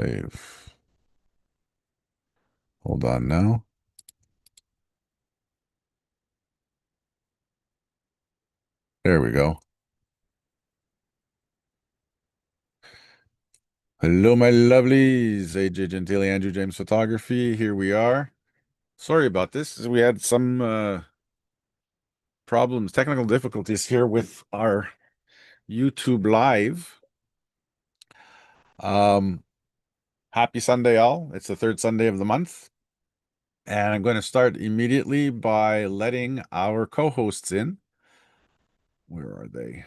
Save. Hold on now. There we go. Hello, my lovelies. AJ Gentile, Andrew James Photography. Here we are. Sorry about this. We had some problems, technical difficulties here with our YouTube live. Happy Sunday, all. It's the third Sunday of the month. And I'm going to start immediately by letting our co-hosts in. Where are they?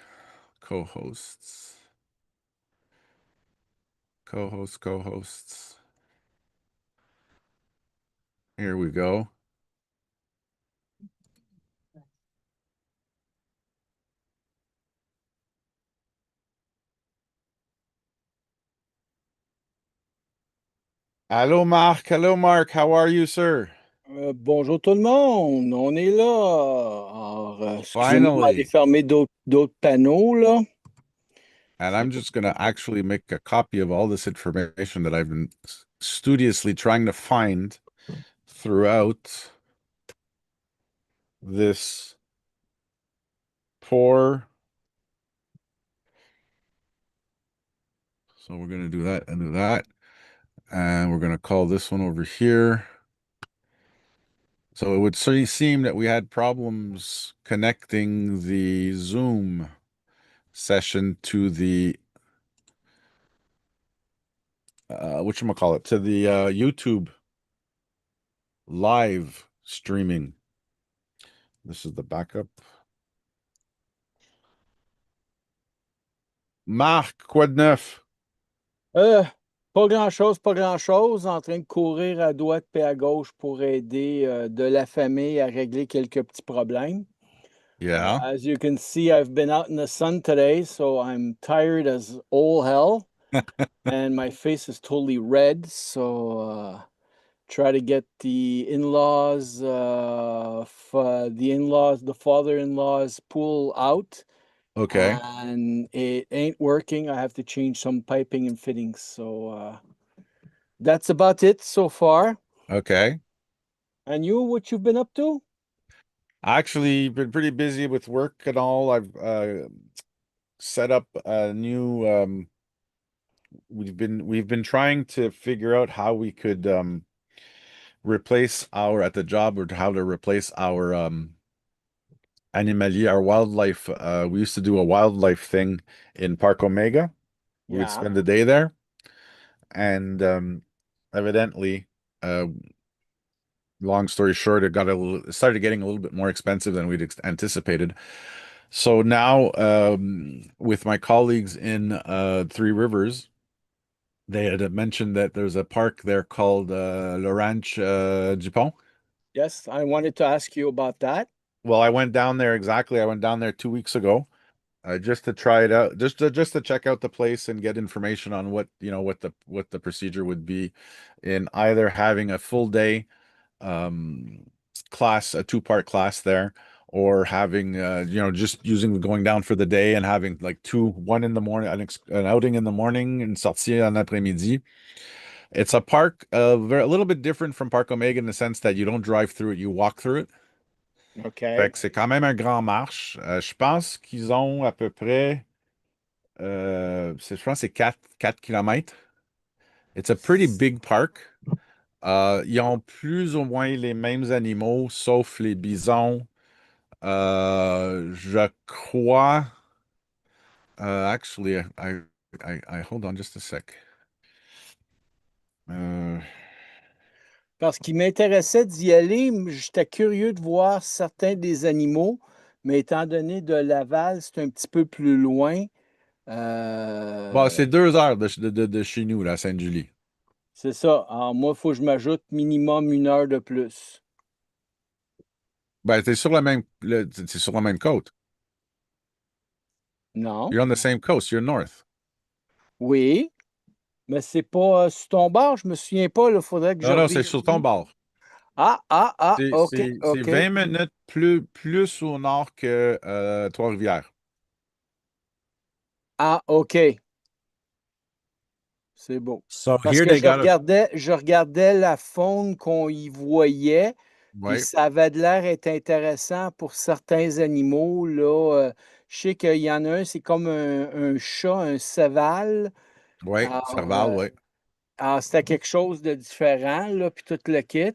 Co-hosts. Co-hosts. Here we go. Hello, Marc. Hello, Marc. How are you, sir? Bonjour tout le monde, on est là. Alors, excusez-moi de m'aller Finally. fermer d'autres panneaux, là. And C'est I'm pas- just going to actually make a copy of all this information that I've been studiously trying to find throughout this poor. So we're going to do that and do that. And we're going to call this one over here. So it would certainly seem that we had problems connecting the Zoom session to the whatchamacallit, to the YouTube live streaming. This is the backup. Marc, quoi de neuf? Euh, Pas grand-chose, pas grand-chose. En train de courir à droite et à gauche pour aider de la famille à régler quelques petits problèmes. Yeah. As you can see, I've been out in the sun today, so I'm tired as all hell, and my face is totally red, so try to get the in-laws, the father-in-law's pool out, Okay. and it ain't working. I have to change some piping and fittings. So that's about it so far. Okay. And you, what you've been up to? Actually, been pretty busy with work and all. I've set up a new we've been trying to figure out how we could replace our at the job or how to replace our animalier, our wildlife. We used to do a wildlife thing in Park Omega. We would Yeah, spend the day there, and evidently, uh, long story short, it started getting a little bit more expensive than we'd anticipated. So now, with my colleagues in Three Rivers, they had mentioned that there's a park there called Le Ranch du Pont. yes, I wanted to ask you about that. Well, I went down there exactly. I went down there 2 weeks ago, just to try it out, just to check out the place and get information on what the procedure would be in either having a full day um class, a two-part class there, or having just going down for the day and having like one in the morning, an outing in the morning and sortir en après-midi. It's a park a little bit different from Park Omega in the sense that you don't drive through it, you walk through it. Fait Okay. que c'est quand même un grand marche. Je pense qu'ils ont à peu près je pense que c'est 4 kilomètres. It's a pretty big park. Ils ont plus ou moins les mêmes animaux, sauf les bisons. Je crois. Actually, I hold on just a sec. Euh, Parce qu'il m'intéressait d'y aller, j'étais curieux de voir certains des animaux, mais étant donné de Laval, c'est un petit peu plus loin. bon, Euh, c'est 2 heures de chez nous, là, à Sainte-Julie. c'est ça. Alors, moi, il faut que je m'ajoute minimum 1 heure de plus. Ben, c'est sur la même côte. Non? You're on the same coast. You're north. Oui, mais c'est pas sur ton bord, je me souviens pas, il faudrait que je Non, non, c'est sur ton revérifie. bord. OK, C'est OK. 20 minutes plus au nord que Trois-Rivières. OK. c'est beau. So Parce here que they got a je regardais la faune qu'on y voyait, puis right, ça avait de l'air être intéressant pour certains animaux, là. Je sais qu'il y en a un, c'est comme un chat, un séval. right, Alors, Serval, ouais, c'était quelque chose de différent, là, puis tout le kit.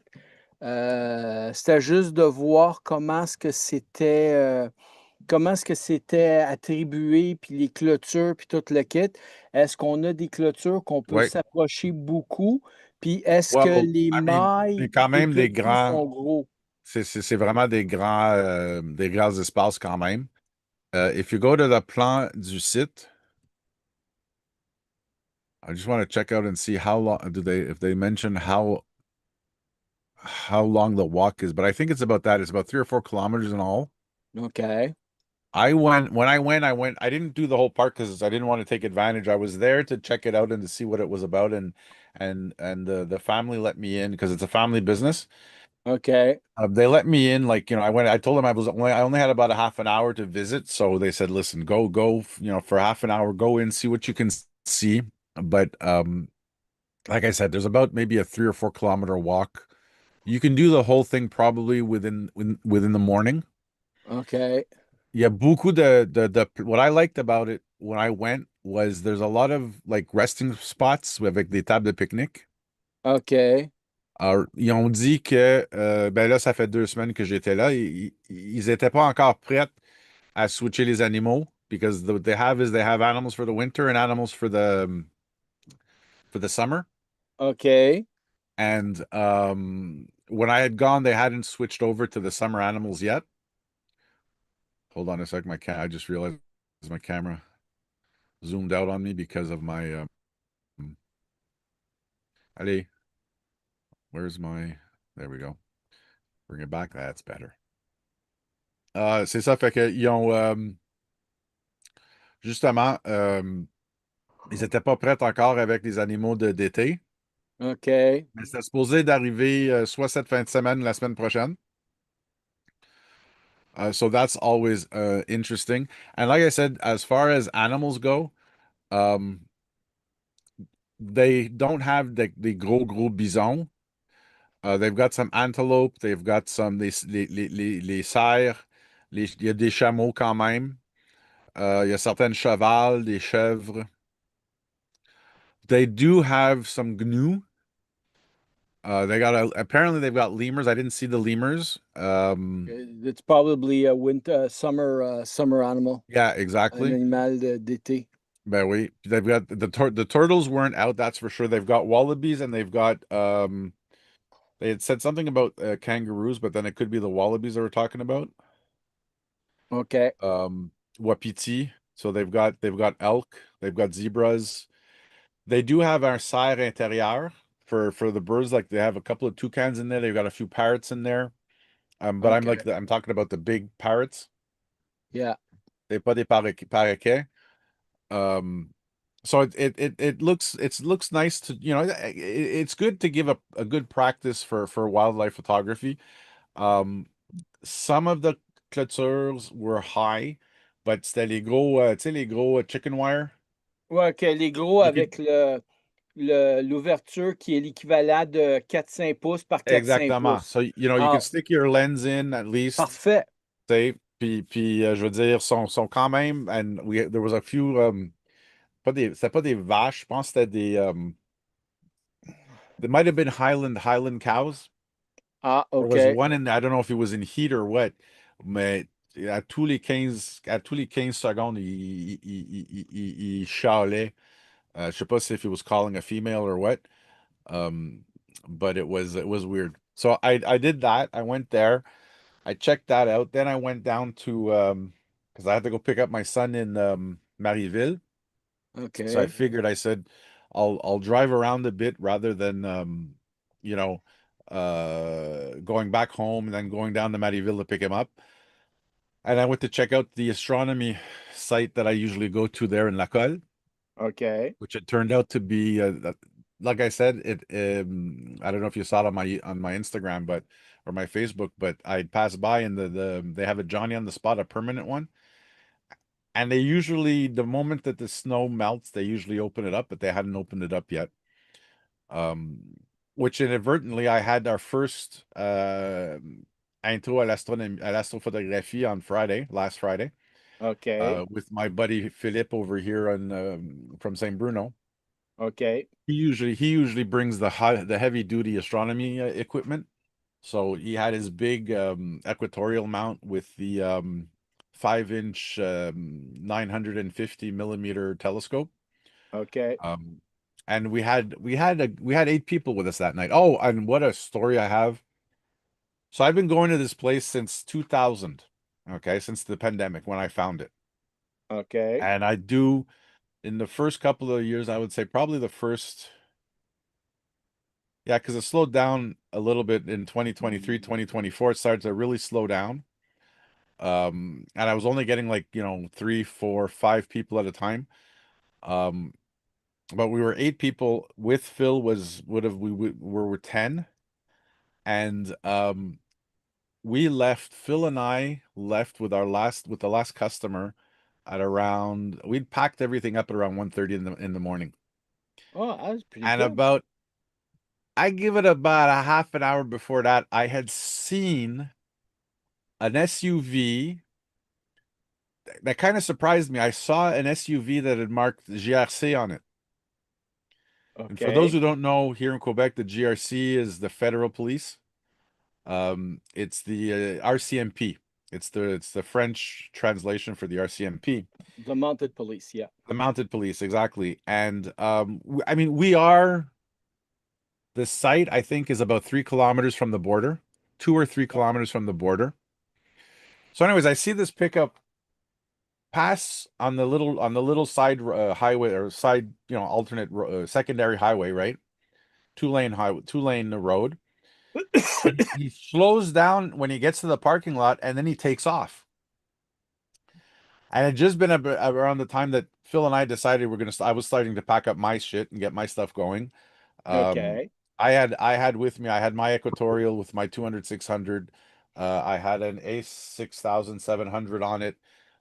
C'était juste de voir comment est-ce que c'était attribué, puis les clôtures, puis tout le kit. Est-ce qu'on a des clôtures qu'on peut ouais. s'approcher beaucoup? Puis est-ce que Well, les I mean, c'est mailles quand des même des petits grands, sont gros? c'est vraiment des grands espaces quand même. If you go to the plan du site, I just want to check out and see how long do they if they mention how long the walk is, but I think it's about that. It's about 3 or 4 kilometers in all. OK. I went when I went. I didn't do the whole park because I didn't want to take advantage. I was there to check it out and to see what it was about, and the family let me in because it's a family business. OK. They let me in, like, I went. I told them I only had about a half an hour to visit, so they said, "Listen, go, for half an hour, go in, see what you can see." But like I said, there's about maybe a 3 or 4 kilometer walk. You can do the whole thing probably within the morning. OK. Il y a beaucoup de what I liked about it when I went was there's a lot of like resting spots avec des tables de pique-nique. OK. Alors, ils ont dit que ben là, ça fait 2 semaines que j'étais là. Ils étaient pas encore prêts à switcher les animaux because what they have is they have animals for the winter and animals for the summer. OK. And when I had gone, they hadn't switched over to the summer animals yet. Hold on a sec. I just realized my camera zoomed out on me because of my allez, where's my there we go. Bring it back. That's better. C'est ça, fait que ils ont justement ils étaient pas prêts encore avec les animaux d'été. OK. Mais c'était supposé d'arriver soit cette fin de semaine ou la semaine prochaine. So that's always interesting. And like I said, as far as animals go, um, they don't have the gros bisons. They've got some antelope, they've got some les cerfs, il y a des chameaux quand même. Il y a certaines chevals, des chèvres. They do have some gnu. Apparently they've got lemurs. I didn't see the lemurs. It's probably a winter, summer animal, Yeah, un exactly. animal d'été. Ben oui. They've got the turtles weren't out, that's for sure. They've got wallabies and they've got they had said something about kangaroos, but then it could be the wallabies they were talking about. OK. Wapiti. So they've got elk, they've got zebras. They do have our serre intérieur for the birds. Like they have a couple of toucans in there. They've got a few parrots in there. But I'm OK. like I'm talking about the big parrots. Yeah. They're pas des paraquets. Um, so it looks nice to it's good to give a good practice for wildlife photography. Um, some of the clôtures were high, but c'était les gros tu sais les gros chicken wire. Ouais, OK. Les gros You could avec l'ouverture qui est l'équivalent de 4-5 pouces par 4-5 exactement. pouces. So you Ah, could stick your lens in at least. parfait. Tu sais, puis je veux dire sont quand même and there was a few pas des c'était pas des vaches, je pense que c'était des there might have been Highland cows. Ah, There was OK. one in I don't know if it was in heat or what, mais à tous les 15 secondes, il chialait. Je sais pas si if he was calling a female or what. Um, but it was weird. So I did that. I went there. I checked that out. Then I went down to because I had to go pick up my son in Marieville. So I OK. figured I said I'll drive around a bit rather than you know going back home and then going down to Marieville to pick him up. And I went to check out the astronomy site that I usually go to there in La Colle, OK. which it turned out to be like I said, it I don't know if you saw it on my Instagram, but or my Facebook, but I passed by and they have a Johnny on the spot, a permanent one. And they usually, the moment that the snow melts, they usually open it up, but they hadn't opened it up yet. Which inadvertently, I had our first intro à l'astrophotographie on Friday, last Friday, OK. with my buddy Philippe over here on from St. Bruno. OK. He usually brings the heavy duty astronomy equipment. So he had his big equatorial mount with the 5-inch 950 millimeter telescope. OK. Um, and we had 8 people with us that night. Oh, and what a story I have. So I've been going to this place since 2000, okay, since the pandemic when I found it. OK. And I do in the first couple of years, I would say probably the first, yeah, because it slowed down a little bit in 2023, 2024. It started to really slow down. And I was only getting like, 3, 4, 5 people at a time. Um, but we were 8 people. With Phil we were 10. And we left, Phil and I left with the last customer at around, we'd packed everything up at around 1:30 in the morning. Oh, that's pretty And good. I give it about a half an hour before that, I had seen an SUV that kind of surprised me. I saw an SUV that had marked GRC on it. And for those OK. who don't know, here in Quebec, the GRC is the federal police. It's the RCMP. It's the French translation for the RCMP, The mounted police. Yeah. the mounted police, exactly. And I mean, we are the site, I think, is about 3 kilometers from the border, 2 or 3 kilometers from the border. So, anyways, I see this pickup pass on the little side highway or side, alternate secondary highway, right? 2-lane highway, 2-lane road. And he slows down when he gets to the parking lot, and then he takes off. And it had just been around the time that Phil and I decided I was starting to pack up my shit and get my stuff going. Um, OK. I had with me, I had my equatorial with my 200/600. I had an Ace 6700 on it.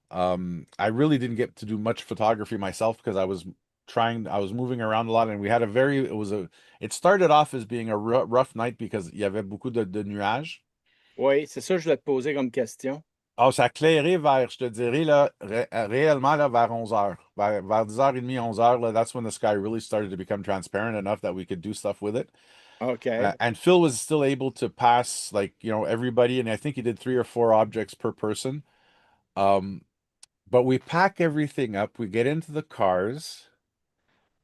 I really didn't get to do much photography myself because I was moving around a lot, and it started off as being a rough night because il y avait beaucoup de nuages. Oui, c'est ça que je voulais te poser comme question. Oh, ça a clairé vers, je te dirais, là, réellement, là, vers 11 heures. Vers 10h30, 11 heures, là, that's when the sky really started to become transparent enough that we could do stuff with it. OK. And Phil was still able to pass, like, everybody, and I think he did 3 or 4 objects per person. Um, but we pack everything up, we get into the cars.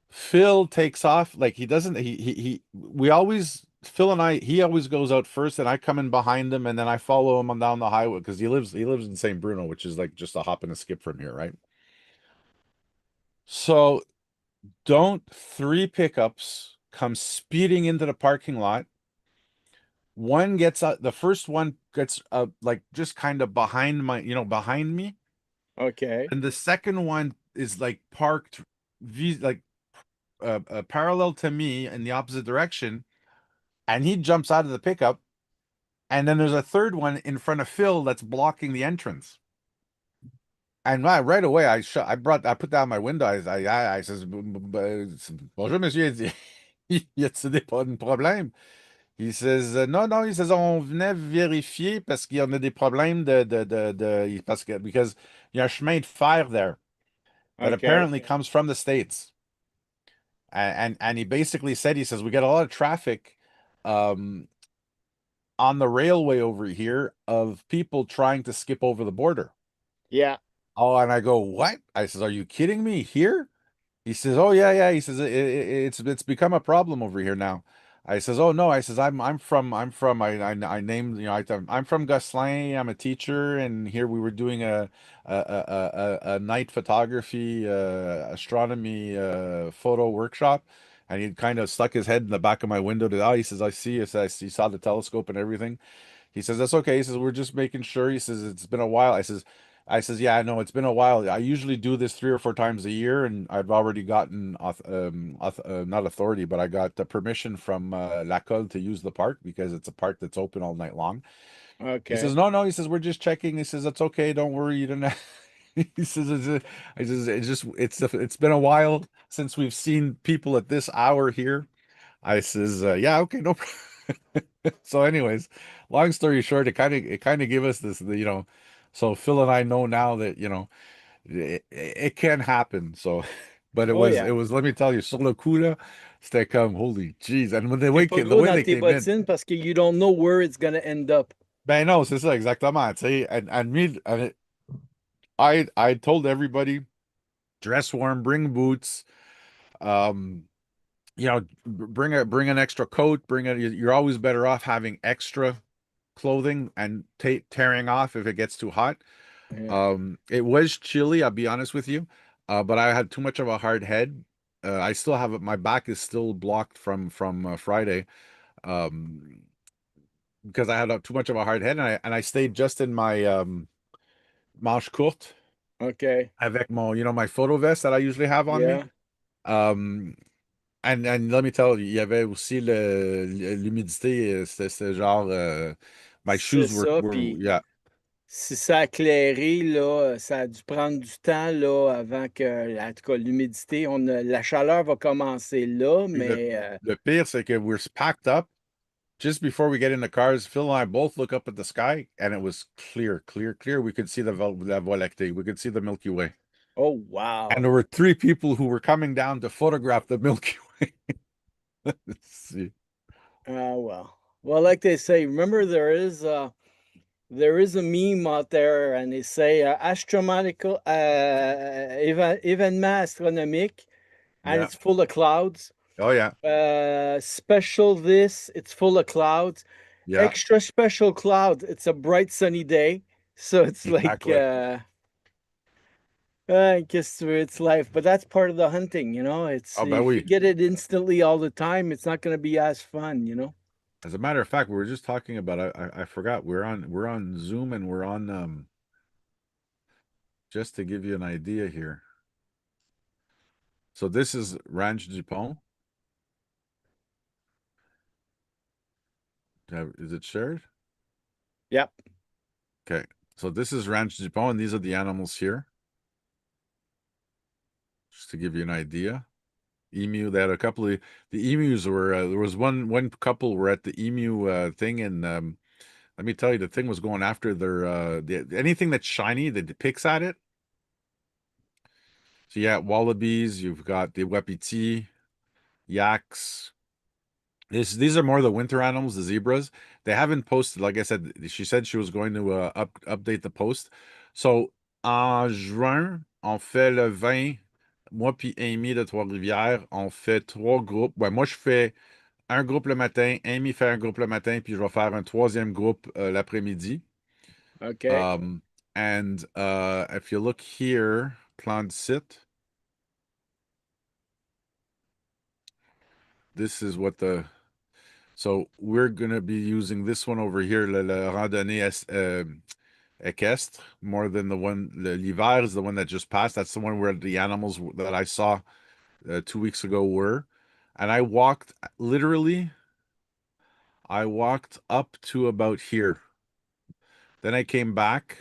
Phil takes off, like he doesn't, we always, Phil and he always goes out first, and I come in behind him, and then I follow him on down the highway because he lives in St. Bruno, which is like just a hop and a skip from here, right? So don't 3 pickups come speeding into the parking lot. One gets out, the first one gets like just kind of behind me, OK. and the second one is like parked, like parallel to me in the opposite direction, and he jumps out of the pickup. And then there's a third one in front of Phil that's blocking the entrance. And right away, I put down my window. I says, bonjour, monsieur. Il dit, y a-t-il des problèmes? He says, non, non. He says, on venait vérifier parce qu'il y en a des problèmes because il y a un chemin de fer there that OK. apparently comes from the States. And he basically said, he says, we get a lot of traffic um, on the railway over here of people trying to skip over the border. Yeah. Oh, and I go, what? I says, are you kidding me? Here? He says, oh yeah, yeah. He says it's become a problem over here now. I says, oh no. I says, I named, I'm from Gosselin. I'm a teacher, and here we were doing a night photography astronomy photo workshop. And he kind of stuck his head in the back of my window he says, I see. He saw the telescope and everything. He says, that's okay. He says, we're just making sure. He says, it's been a while. I says, yeah, I know it's been a while. I usually do this 3 or 4 times a year, and I've already gotten, not authority, but I got the permission from La Colle to use the park because it's a park that's open all night long. He OK. says, no, no. He says, we're just checking. He says, it's okay. Don't worry. You don't. He says, it's been a while since we've seen people at this hour here. I says, yeah, okay, no problem. So anyways, long story short, it kind of gave us this, so Phil and I know now that, it can happen. So, but it Oh was, yeah. it was, let me tell you, sur le coup, là, c'était comme, holy jeez. And when T'es pas the gros way dans they tes came in, bottines parce que you don't know where it's gonna end up. ben non, c'est ça, exactement, tu sais, I told everybody, dress warm, bring boots, um, bring an extra coat, you're always better off having extra clothing and tearing off if it gets too hot. Yeah. It was chilly, I'll be honest with you, but I had too much of a hard head. I still have my back is still blocked from Friday, um, because I had too much of a hard head, and I stayed just in my manche courte Okay. avec my photo vest that I usually have on me. Yeah. Um, and let me tell you, il y avait aussi l'humidité, c'était genre, my C'est shoes ça. were, Puis yeah. si ça a clairé, là, ça a dû prendre du temps là, avant que, en tout cas, l'humidité, la chaleur va commencer là, Puis mais le pire, c'est que we're packed up. Just before we get in the cars, Phil and I both look up at the sky, and it was clear, clear, clear. We could see la Voie lactée. We could see the Milky Way. oh And wow. there were three people who were coming down to photograph the Milky Way. Let's see. Well. Well, like they say, remember there is a meme out there and they say astronomical événement astronomique and Yeah. it's full of clouds. Oh, yeah. Special this, it's full of clouds. Yeah. Extra special clouds, it's a bright sunny day. So it's like Exactly. I guess it's life, but that's part of the hunting, It's Oh, ben if you oui. get it instantly all the time, it's not going to be as fun. As a matter of fact, we were just talking about, I forgot, we're on Zoom, and we're on, just to give you an idea here. So this is Ranch du Pont. Is it shared? Yep. Okay. So this is Ranch du Pont, and these are the animals here. Just to give you an idea. Emu, they had a couple of the emus were, there was one couple were at the emu thing, and let me tell you, the thing was going after their anything that's shiny that picks at it. So yeah, wallabies, you've got the wapiti, yaks. These are more the winter animals, the zebras. They haven't posted, like I said, she said she was going to update the post. So en juin, on fait le 20, moi puis Amy de Trois-Rivières, on fait trois groupes. Ouais, moi je fais un groupe le matin, Amy fait un groupe le matin, puis je vais faire un troisième groupe l'après-midi. Okay. Um, and if you look here, plan de site, this is what so we're gonna be using this one over here, le randonnée équestre, more than l'hiver is the one that just passed. That's the one where the animals that I saw 2 weeks ago were. And I walked up to about here. Then I came back,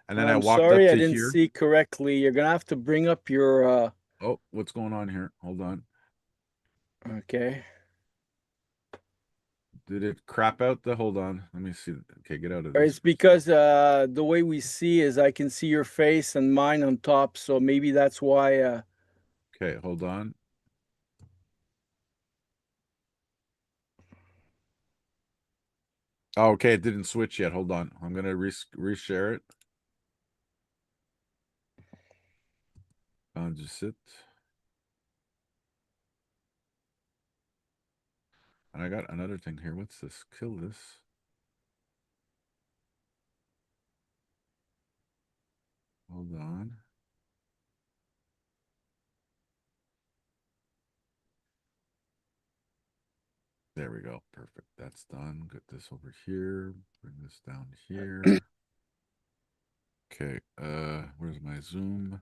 and then I I'm walked up sorry I to didn't here. see correctly. You're gonna have to bring up your Oh, what's going on here? Hold on. okay. Did it crap out hold on. Let me see. Okay, get out of Or this it's for a second. because the way we see is I can see your face and mine on top, so maybe that's why Okay, hold on. Oh, okay, it didn't switch yet. Hold on. I'm gonna reshare it. Just sit. And I got another thing here. What's this? Kill this. Hold on. There we go. Perfect. That's done. Get this over here. Bring this down here. Okay. Where's my zoom?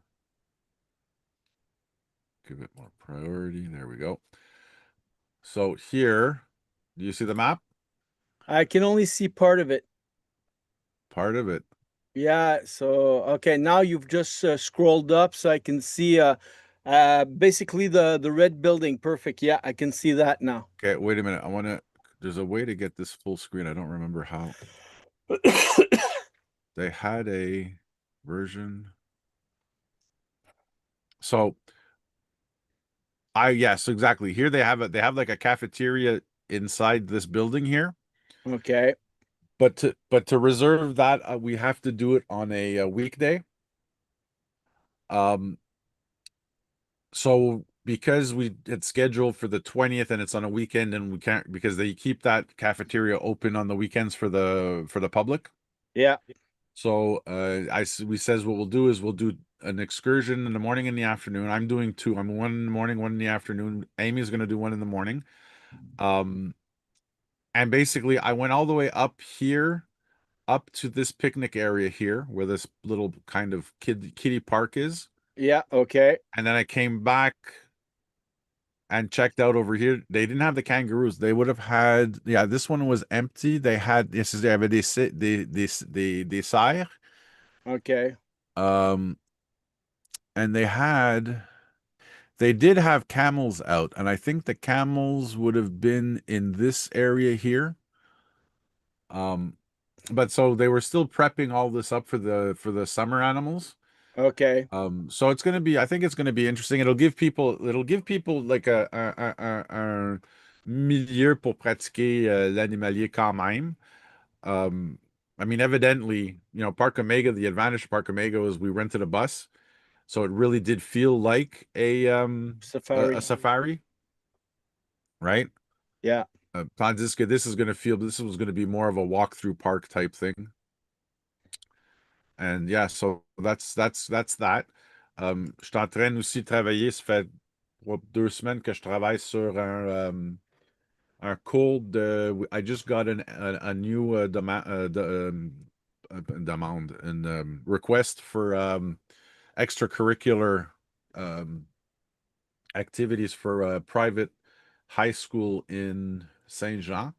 Give it more priority. There we go. So here, do you see the map? I can only see part of it. Part of it. Yeah, so okay, now you've just scrolled up so I can see basically the red building. Perfect. Yeah, I can see that now. Okay, wait a minute. There's a way to get this full screen. I don't remember how. They had a version. So yes, exactly. Here they have like a cafeteria inside this building here. Okay. But to reserve that, we have to do it on a weekday. Um, so because we had scheduled for the 20th and it's on a weekend and we can't because they keep that cafeteria open on the weekends for the public. Yeah. So we says what we'll do is we'll do an excursion in the morning and the afternoon. I'm doing two. I'm one in the morning, one in the afternoon. Amy's gonna do one in the morning. Um, and basically I went all the way up here, up to this picnic area here, where this little kind of kiddie park is. Yeah. Okay. And then I came back and checked out over here. They didn't have the kangaroos. They would have had, yeah, this one was empty. They had, this is, they avait des cerfs. Okay. Um, and they did have camels out. And I think the camels would have been in this area here. Um, but so they were still prepping all this up for the summer animals. Okay. So it's going to be, I think it's going to be interesting. It'll give people like un milieu pour pratiquer l'animalier quand même. I mean, evidently, Park Omega, the advantage of Park Omega was we rented a bus. So it really did feel like a Safari. safari, right? Yeah. Tandis que this was going to be more of a walk-through park type thing. And yeah, so that's that. Je suis en train aussi de travailler, ça fait 2 semaines que je travaille sur un cours de. I just got a new demand and request for extracurricular um, activities for a private high school in Saint Jean.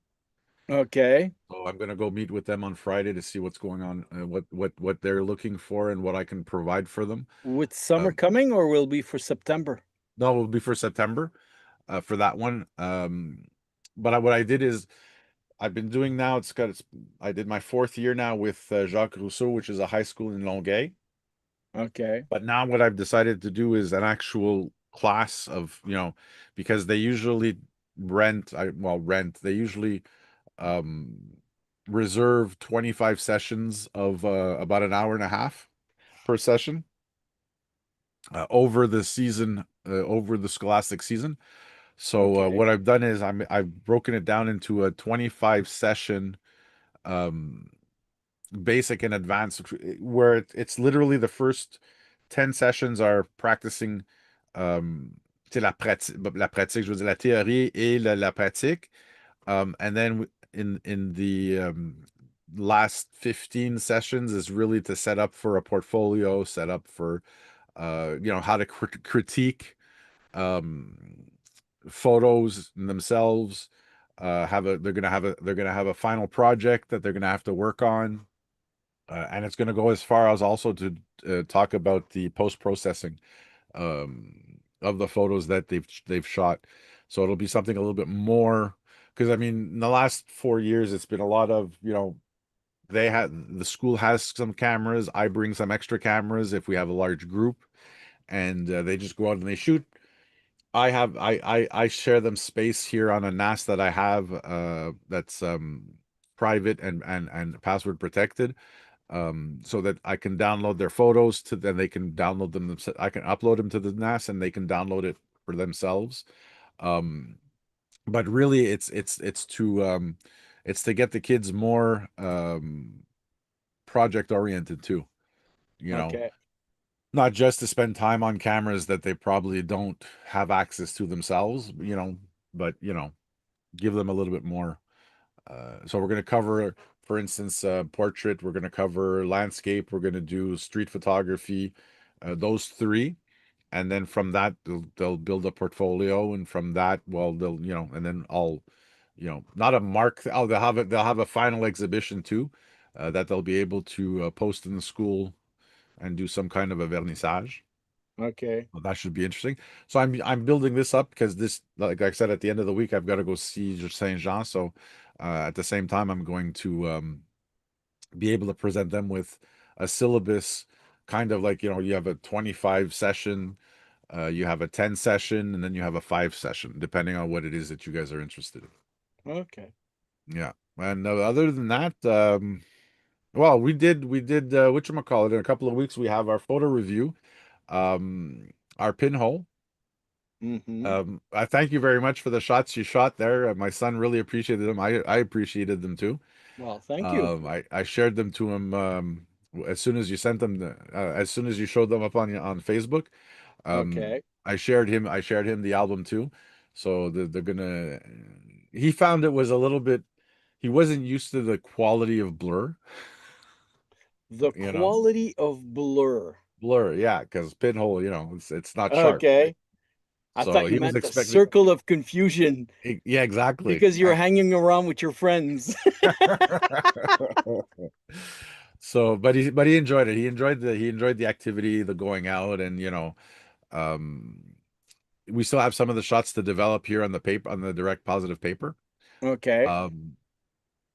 Okay. So I'm gonna go meet with them on Friday to see what's going on, what they're looking for, and what I can provide for them. With summer Um, coming or will be for September? no, it will be for September, for that one. But what I did is I've been doing now. I did my 4th year now with Jacques Rousseau, which is a high school in Longueuil. Okay. But now what I've decided to do is an actual class of, because they usually rent. They usually um reserve 25 sessions of about an hour and a half per session over the season, over the scholastic season. So Okay. what I've done is I've broken it down into a 25 session um basic and advanced, where it's literally the first 10 sessions are practicing la pratique, je veux dire la théorie et la pratique. And then in the last 15 sessions is really to set up for a portfolio, set up for how to critique um, photos themselves. They're gonna have a final project that they're gonna have to work on, and it's gonna go as far as also to talk about the post processing of the photos that they've shot. So it'll be something a little bit more, because I mean, in the last 4 years, it's been a lot of, the school has some cameras. I bring some extra cameras if we have a large group, and they just go out and they shoot. I share them space here on a NAS that I have that's private and password protected, so that I can download their photos to then they can download them themselves. I can upload them to the NAS and they can download it for themselves. Um, but really it's to get the kids more project oriented too, you know, Okay. not just to spend time on cameras that they probably don't have access to themselves, but give them a little bit more. So we're going to cover, for instance, portrait. We're going to cover landscape. We're going to do street photography, those three. And then from that, they'll build a portfolio. And from that, well, and then not a mark. Oh, they'll have a final exhibition too. that they'll be able to post in the school and do some kind of a vernissage. Okay. Well, that should be interesting. So I'm building this up because this, like I said, at the end of the week, I've got to go see Saint Jean. So at the same time, I'm going to be able to present them with a syllabus, kind of like, you have a 25 session, you have a 10 session, and then you have a 5 session, depending on what it is that you guys are interested in. Okay. Yeah. And other than that, well, we did whatchamacallit, in a couple of weeks we have our photo review, our pinhole. Mm-hmm. I thank you very much for the shots you shot there. My son really appreciated them. I appreciated them too. Well, thank you. I shared them to him as soon as you sent them, as soon as you showed them up on Facebook. Okay. I shared him the album too. So they're gonna. He found it was a little bit. He wasn't used to the quality of blur. The You know, quality of blur. blur. Yeah, because pinhole. It's not sharp. Right? Okay. I So thought you he was meant the expecting. circle of confusion Yeah, exactly. because you're hanging around with your friends. So, but he enjoyed it. He enjoyed the activity, the going out, and um, we still have some of the shots to develop here on the paper, on the direct positive paper. Okay. Um,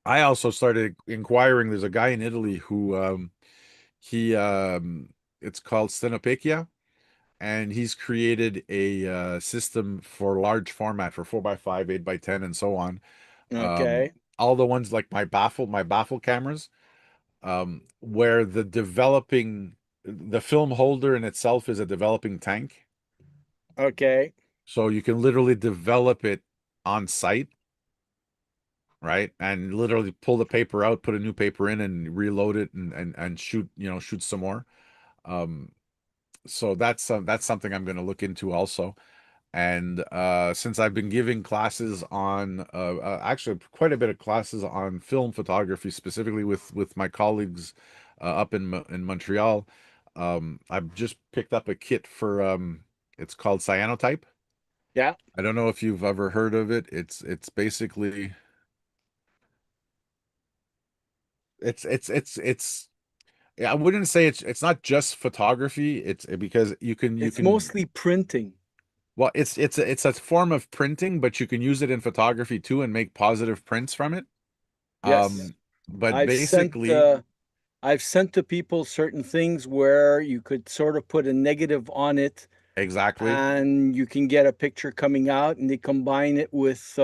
I also started inquiring. There's a guy in Italy who he it's called Stenopechia, and he's created a system for large format for 4x5, 8x10, and so on. Okay. All the ones like my baffle cameras, where the film holder in itself is a developing tank. Okay. So you can literally develop it on site, right? And literally pull the paper out, put a new paper in, and reload it, and shoot some more. Um, so that's something I'm going to look into also. And since I've been giving classes on actually quite a bit of classes on film photography, specifically with my colleagues up in Montreal, I've just picked up a kit for it's called cyanotype. Yeah. I don't know if you've ever heard of it. It's basically it's yeah, I wouldn't say it's not just photography. It's because you It's can mostly printing. well, it's a form of printing, but you can use it in photography too and make positive prints from it. Yes. Um, but I've sent basically, uh I've sent to people certain things where you could sort of put a negative on it exactly, and you can get a picture coming out and they combine it with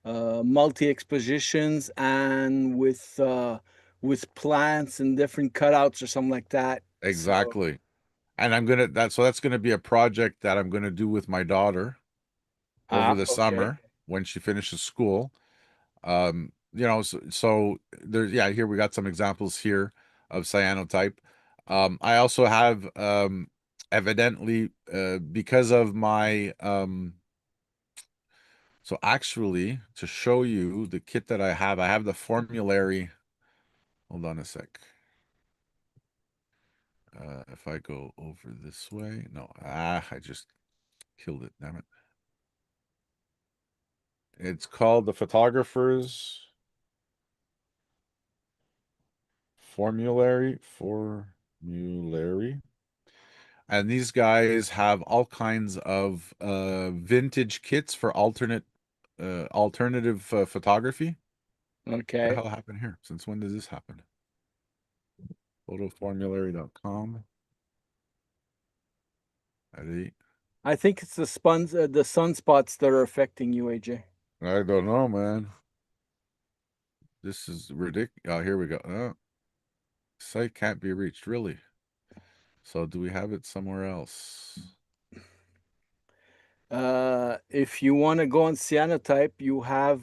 multi-expositions and with plants and different cutouts or something like that. So, exactly. And that's gonna be a project that I'm gonna do with my daughter over the okay. summer when she finishes school. So there's, yeah, here we got some examples here of cyanotype. I also have evidently because of my so actually to show you the kit that I have the formulary. Hold on a sec. If I go over this way, no, I just killed it, damn it. It's called the Photographer's Formulary. And these guys have all kinds of vintage kits for alternative photography. What the Okay. hell happened here? Since when does this happen? Photoformulary.com. Allez. I think it's the sunspots that are affecting you, AJ. I don't know, man. This is ridiculous. Oh, here we go. Site can't be reached, really. So do we have it somewhere else? If you want to go on cyanotype, you have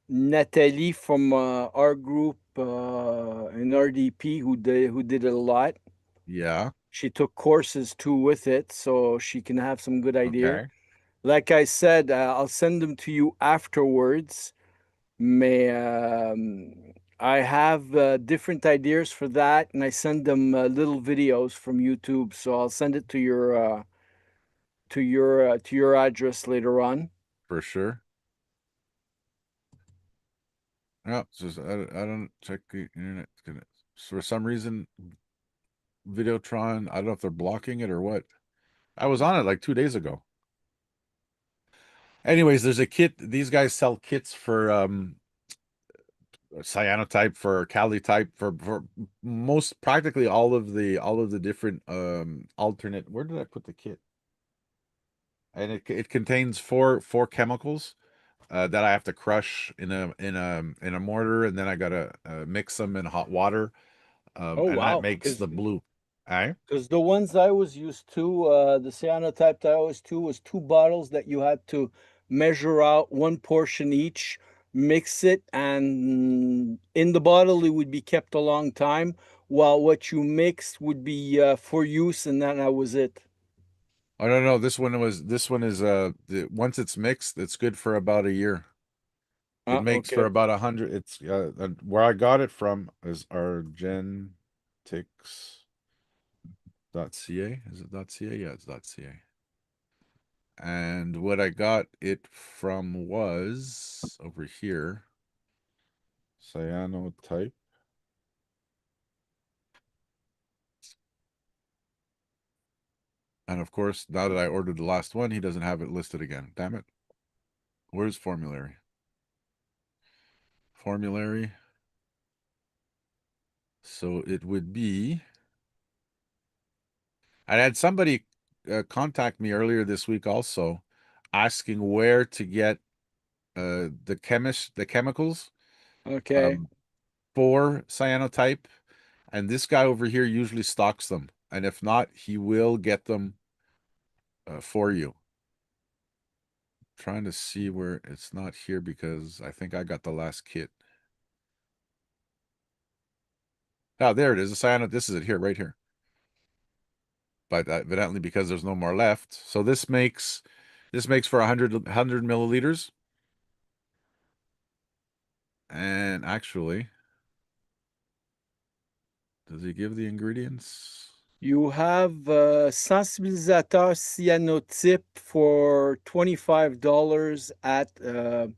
Natalie from our group in RDP who did it a lot. Yeah. She took courses too with it, so she can have some good idea. Okay. Like I said, I'll send them to you afterwards. May I have different ideas for that, and I send them little videos from YouTube. So I'll send it to your address later on. For sure. No, it's just I don't check the internet. It's gonna for some reason Videotron. I don't know if they're blocking it or what. I was on it like 2 days ago. Anyways, there's a kit. These guys sell kits for cyanotype, for Cali type, for most practically all of the different alternate. Where did I put the kit? And it contains four chemicals that I have to crush in a mortar, and then I gotta mix them in hot water, Oh and that wow, makes the blue. Aye. because the ones I was used to, the cyanotype that I was to was two bottles that you had to measure out one portion each, mix it, and in the bottle it would be kept a long time, while what you mixed would be for use, and then that was it. Oh no, no, this one is once it's mixed, it's good for about a year. It makes for Okay. about 100. It's where I got it from is Argentix.ca. Is it .ca? Yeah, it's .ca. And what I got it from was over here, cyanotype. And of course, now that I ordered the last one, he doesn't have it listed again. Damn it. Where's formulary? Formulary. So it would be. I had somebody contact me earlier this week also asking where to get the chemicals Okay. um, for cyanotype. And this guy over here usually stocks them. And if not, he will get them for you. Trying to see where it's not here because I think I got the last kit. Oh, there it is. The cyano. This is it here, right here. But evidently because there's no more left. So this makes for 100 milliliters. And actually, does he give the ingredients? You have sensibilisateur cyanotype for $25 at, do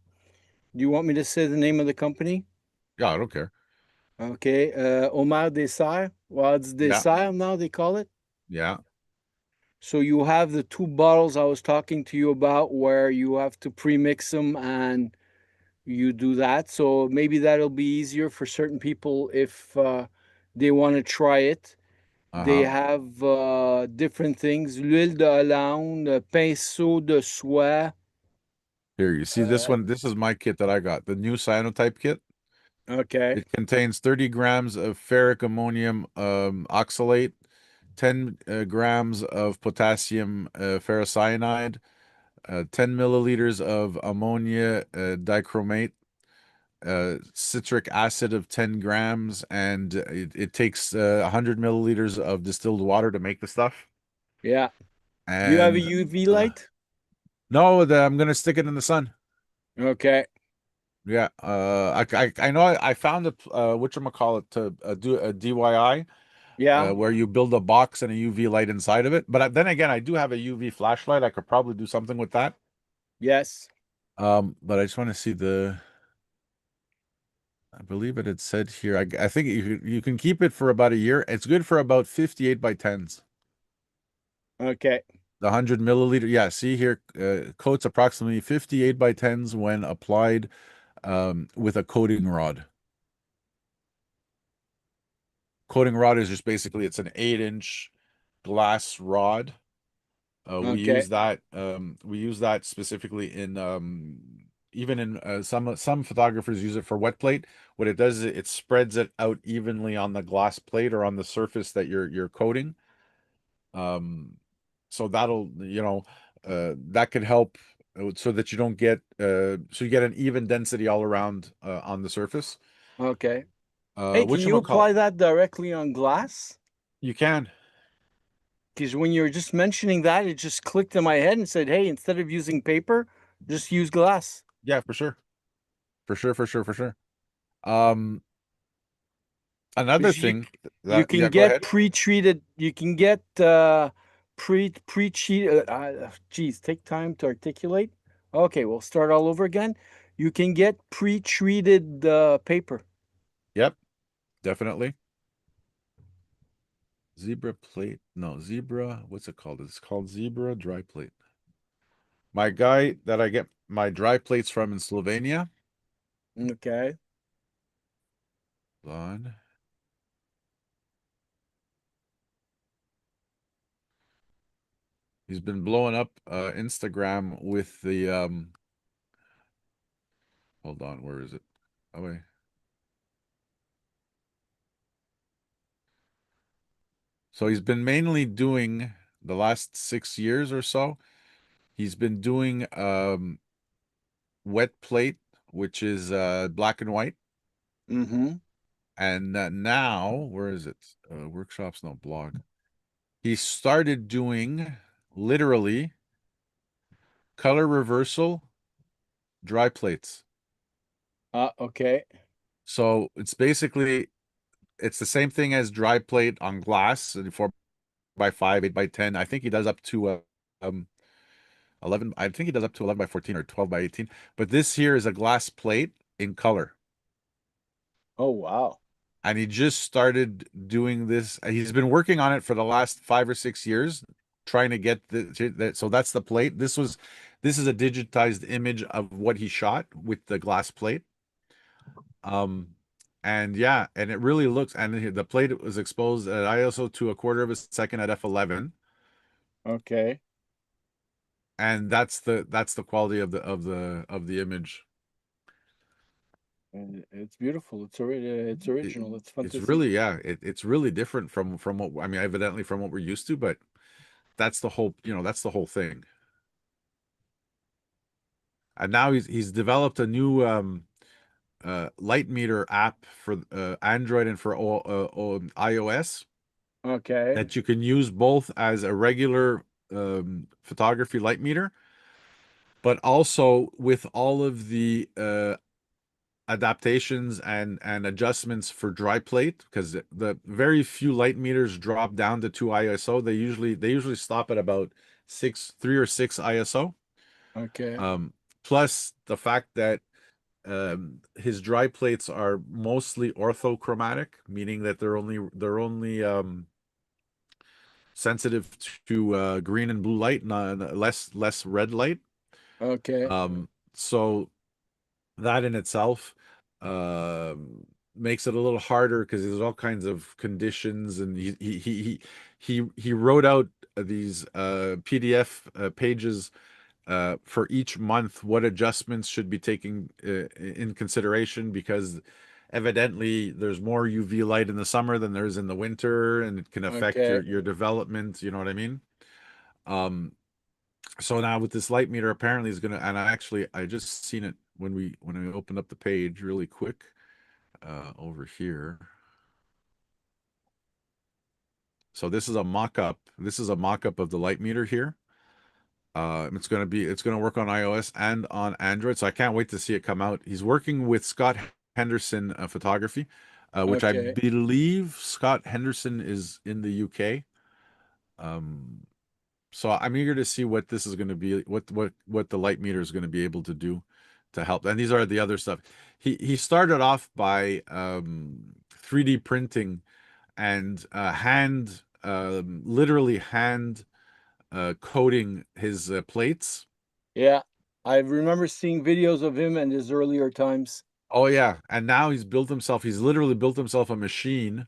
you want me to say the name of the company? Yeah, I don't care. Okay, Omar Dessert. Well, it's Yeah, Dessert now they call it. yeah. So you have the two bottles I was talking to you about where you have to pre-mix them and you do that. So maybe that'll be easier for certain people if they want to try it. They Uh-huh. have different things. L'huile de Hollande, pinceau de soie. Here, you see this Uh, one? This is my kit that I got, the new cyanotype kit. okay. It contains 30 grams of ferric ammonium oxalate, 10 grams of potassium ferrocyanide, 10 milliliters of ammonia dichromate, citric acid of 10 grams, and it takes 100 milliliters of distilled water to make the stuff. Yeah. You have a And UV uh, light? no, I'm gonna stick it in the sun. Okay. Yeah, I know I found a whatchamacallit to do a DIY Yeah. where you build a box and a UV light inside of it. But then again, I do have a UV flashlight. I could probably do something with that. Yes. But I just want to see I believe it had said here. I think you can keep it for about a year. It's good for about 58 by 10s. Okay. The 100 milliliter. Yeah, see here, coats approximately 58 by 10s when applied with a coating rod. Coating rod is just basically it's an 8-inch glass rod. We Okay. use that. We use that specifically in even in some photographers use it for wet plate. What it does is it spreads it out evenly on the glass plate or on the surface that you're coating. Um, so that'll that could help so that you don't get so you get an even density all around on the surface. Okay. Hey, can Which you call apply that directly on glass? you can. Because when you were just mentioning that, it just clicked in my head and said, hey, instead of using paper, just use glass. Yeah, for sure. For sure, for sure, for sure. Um, another Because thing you that, can yeah, go get ahead. pre-treated, you can get pre-treated, geez, take time to articulate. Okay, we'll start all over again. You can get pre-treated paper. Yep, definitely. Zebra plate. No, zebra. What's it called? It's called zebra dry plate. My guy that I get my dry plates from in Slovenia. Okay. Hold on. He's been blowing up Instagram with the hold on, where is it? Oh wait. So he's been mainly doing the last 6 years or so. He's been doing wet plate, which is black and white. Mm-hmm. And now, where is it? Workshops, no blog. He started doing literally color reversal dry plates. Okay. So it's basically it's the same thing as dry plate on glass, 4 by 5, 8 by 10. I think he does up to um 11. I think he does up to 11 by 14 or 12 by 18. But this here is a glass plate in color. Oh, wow. And he just started doing this. He's been working on it for the last 5 or 6 years, trying to get so that's the plate. This is a digitized image of what he shot with the glass plate. Um, and yeah, and it really looks, and the plate was exposed at ISO to a quarter of a second at f11, Okay. and that's the quality of the image. And it's beautiful. It's It, original. It's it's fantasy. really, yeah, it's really different from what I mean, evidently from what we're used to, but that's the whole, that's the whole thing. And now he's developed a new light meter app for Android and for iOS Okay. that you can use both as a regular photography light meter, but also with all of the adaptations and adjustments for dry plate, because the very few light meters drop down to 2 ISO. They usually stop at about 3 or 6 ISO. Okay. Um, Plus the fact that his dry plates are mostly orthochromatic, meaning that they're only sensitive to green and blue light, not less red light. Okay. So that in itself um makes it a little harder because there's all kinds of conditions, and he wrote out these PDF pages for each month what adjustments should be taken in consideration, because evidently there's more UV light in the summer than there's in the winter, and it can affect your Okay. your development, you know what I mean? um so now with this light meter, apparently is gonna, and I just seen it when I opened up the page really quick over here. So this is a mock-up of the light meter here. It's gonna work on iOS and on Android, so I can't wait to see it come out. He's working with Scott Henderson Photography, which I Okay. believe Scott Henderson is in the UK. Um, so I'm eager to see what this is going to be, what the light meter is going to be able to do to help. And these are the other stuff. He started off by 3D printing and literally hand coating his plates. Yeah. I remember seeing videos of him and his earlier times. Oh yeah, and now he's literally built himself a machine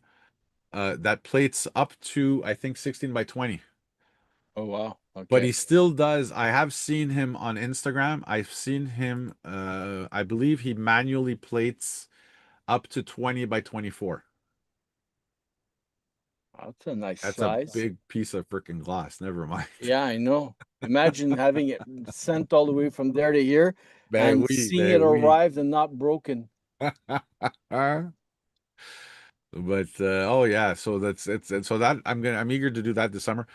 that plates up to, I think, 16 by 20. Oh, wow. But Okay. he still does. I have seen him on Instagram. I've seen him I believe he manually plates up to 20 by 24. That's a nice That's a size. big piece of freaking glass. Never mind. Yeah, I know. Imagine having it sent all the way from there to here Ben and we, seeing it ben we. arrived and not broken. But oh yeah, so that's it's so that I'm eager to do that this summer.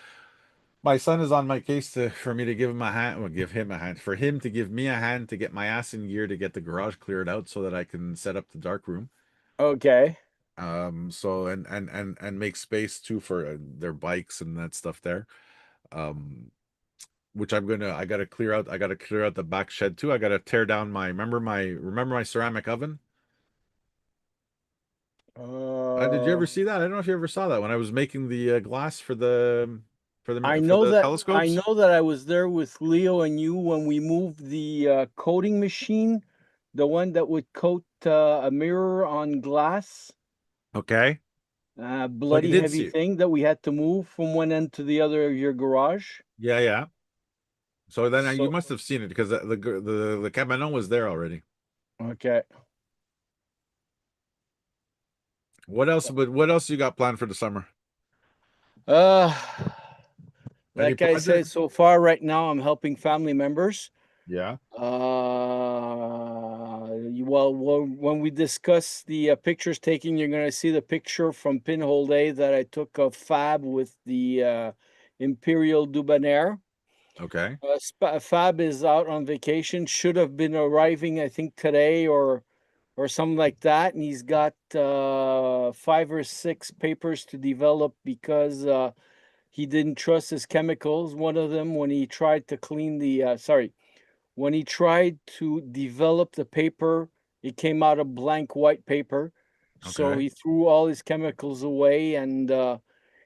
My son is on my case for me to give him a hand, well, give him a hand, for him to give me a hand to get my ass in gear to get the garage cleared out so that I can set up the dark room. Okay. So and make space too for their bikes and that stuff there. Um which I gotta clear out. I gotta clear out the back shed too. I gotta tear down remember my ceramic oven? Did you ever see that? I don't know if you ever saw that when I was making the glass for for the I telescopes. know that I was there with Leo and you when we moved the coating machine, the one that would coat a mirror on glass, Okay. Oh, you bloody did heavy see it. thing that we had to move from one end to the other of your garage. Yeah, yeah. So then you So, must have seen it because the cabanon was there already. okay. What else? But what else you got planned for the summer? Uh, Any like I said, projects? so far right now, I'm helping family members. Yeah. When we discuss the pictures taking, you're going to see the picture from Pinhole Day that I took of Fab with the Imperial Dubonnaire. Okay. Fab is out on vacation, should have been arriving, I think, today or something like that. And he's got 5 or 6 papers to develop because he didn't trust his chemicals. One of them, when he tried to clean when he tried to develop the paper, it came out a blank white paper. So Okay. he threw all his chemicals away, and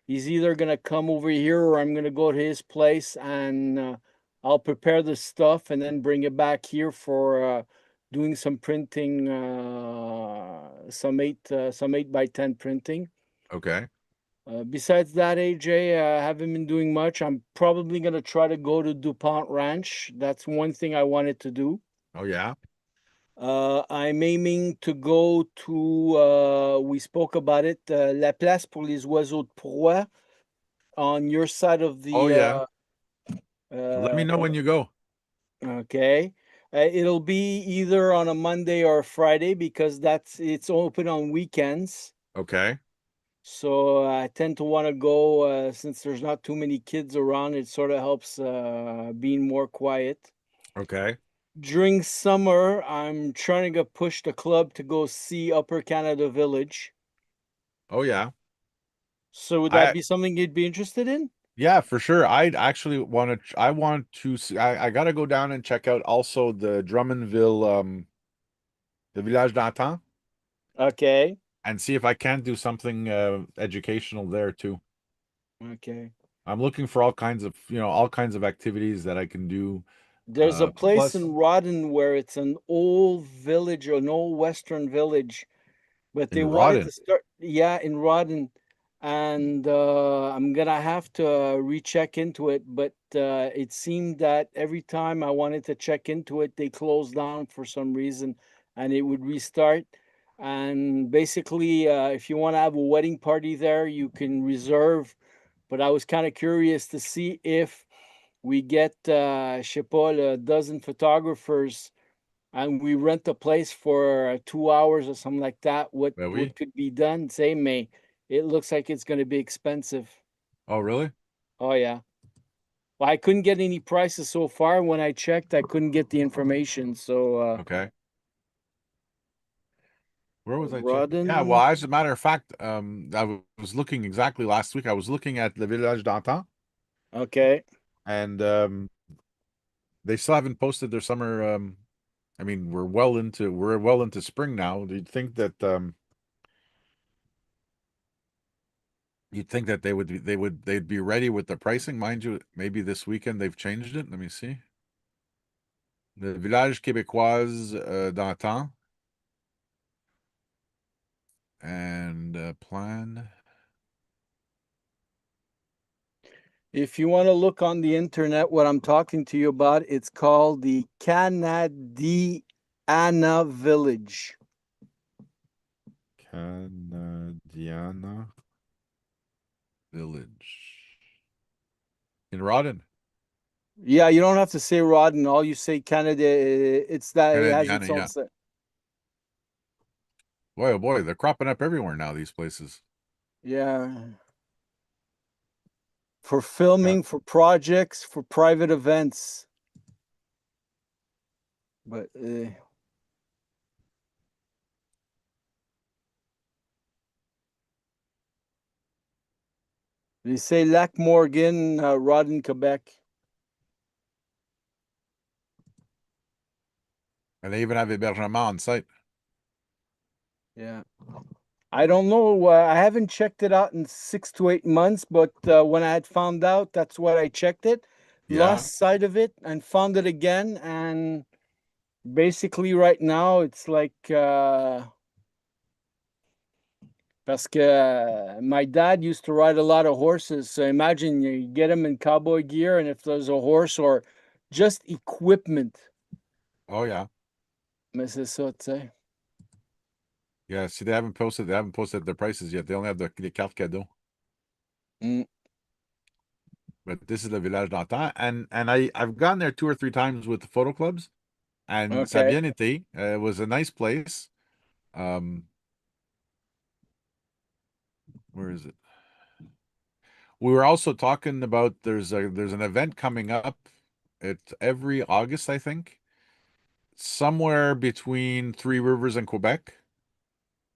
he's either going to come over here or I'm going to go to his place and I'll prepare the stuff and then bring it back here for doing some printing, some 8 by 10 printing. Okay. Besides that, AJ, I haven't been doing much. I'm probably going to try to go to DuPont Ranch. That's one thing I wanted to do. Oh yeah. I'm aiming to go to, we spoke about it, La Place pour les oiseaux de proie on your side of Oh the, yeah. Let me uh, know when you go. okay. It'll be either on a Monday or a Friday because it's open on weekends. Okay. So I tend to want to go since there's not too many kids around. It sort of helps being more quiet. Okay. During summer, I'm trying to push the club to go see Upper Canada Village. Oh yeah. So would that I be something you'd be interested in? Yeah, for sure. I'd actually I want to see, I gotta go down and check out also the Drummondville the Village d'Antan Okay. and see if I can do something educational there too. Okay. I'm looking for all kinds of, all kinds of activities that I can do. There's a place Plus in Rodden where it's an old village, an old Western village, but in they wanted Rawdon. to start, yeah, in Rodden, and I'm gonna have to recheck into it. But it seemed that every time I wanted to check into it, they closed down for some reason, and it would restart. And basically, if you want to have a wedding party there, you can reserve. But I was kind of curious to see if we get, je sais pas, a dozen photographers and we rent the place for 2 hours or something like that, Ben what oui. could be done? Say, May, it looks like it's going to be expensive. Oh, really? Oh yeah. Well, I couldn't get any prices so far. When I checked, I couldn't get the information. So Okay. Where was I checking? Yeah, well, Rodden. as a matter of fact, I was looking exactly last week. I was looking at Le Village d'Antan, Okay. and they still haven't posted their summer. I mean, we're well into spring now. Do you think that you'd think that they'd be ready with the pricing? Mind you, maybe this weekend they've changed it. Let me see. Le Village Québécoise d'Antan and plan. If you want to look on the internet, what I'm talking to you about, it's called the Canadiana Village. Canadiana Village in Rawdon. Yeah, you don't have to say Rodden. All you say Canada, it's that it has Canadiana, its own. yeah. Boy, oh boy, they're cropping up everywhere now, these places. Yeah. For Yeah. filming, for projects, for private events. But they say Lac Morgan, Rodden, Quebec. And they even have hébergement on site. Yeah. I don't know. I haven't checked it out in 6 to 8 months, but when I had found out, that's what I checked it, Yeah. lost sight of it, and found it again. And basically, right now, it's like parce que my dad used to ride a lot of horses. So imagine you get him in cowboy gear, and if there's a horse or just equipment, Oh yeah. mais c'est ça, tu sais. Yeah. See, they haven't posted their prices yet. They only have the cartes cadeaux. Mm, But this is the village d'antan. And I've gone there 2 or 3 times with the photo clubs. And ça a okay. bien été. It was a nice place. Where is it? We were also talking about there's an event coming up. It's every August, I think, somewhere between Three Rivers and Quebec.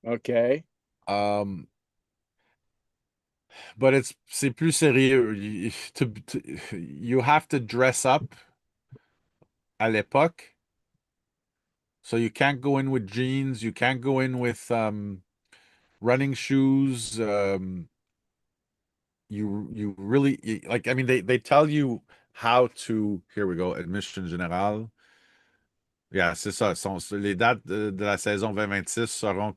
Okay. Um, but c'est plus sérieux. You have to dress up à l'époque, so you can't go in with jeans. You can't go in with running shoes. You really like. I mean, they tell you how to. Here we go. Admission générale. Yeah, c'est ça. Les dates de la saison 2026 seront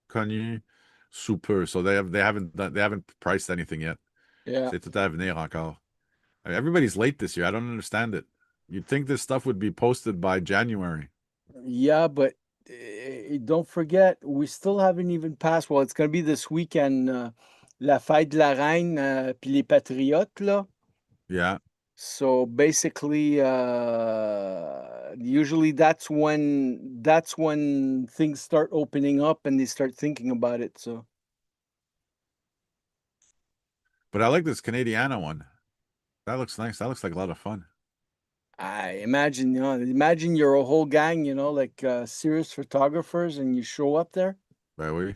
connues sous peu. So they haven't priced anything yet. Yeah. C'est tout à venir encore. I mean, everybody's late this year. I don't understand it. You'd think this stuff would be posted by January. Yeah, but don't forget, we still haven't even passed. Well, it's going to be this weekend, la fête de la reine, puis les patriotes, là. Yeah. So basically, usually that's when things start opening up and they start thinking about it. So But I like this Canadiana one. That looks nice. That looks like a lot of fun. I imagine, imagine you're a whole gang, like serious photographers, and you show up there. Ben oui.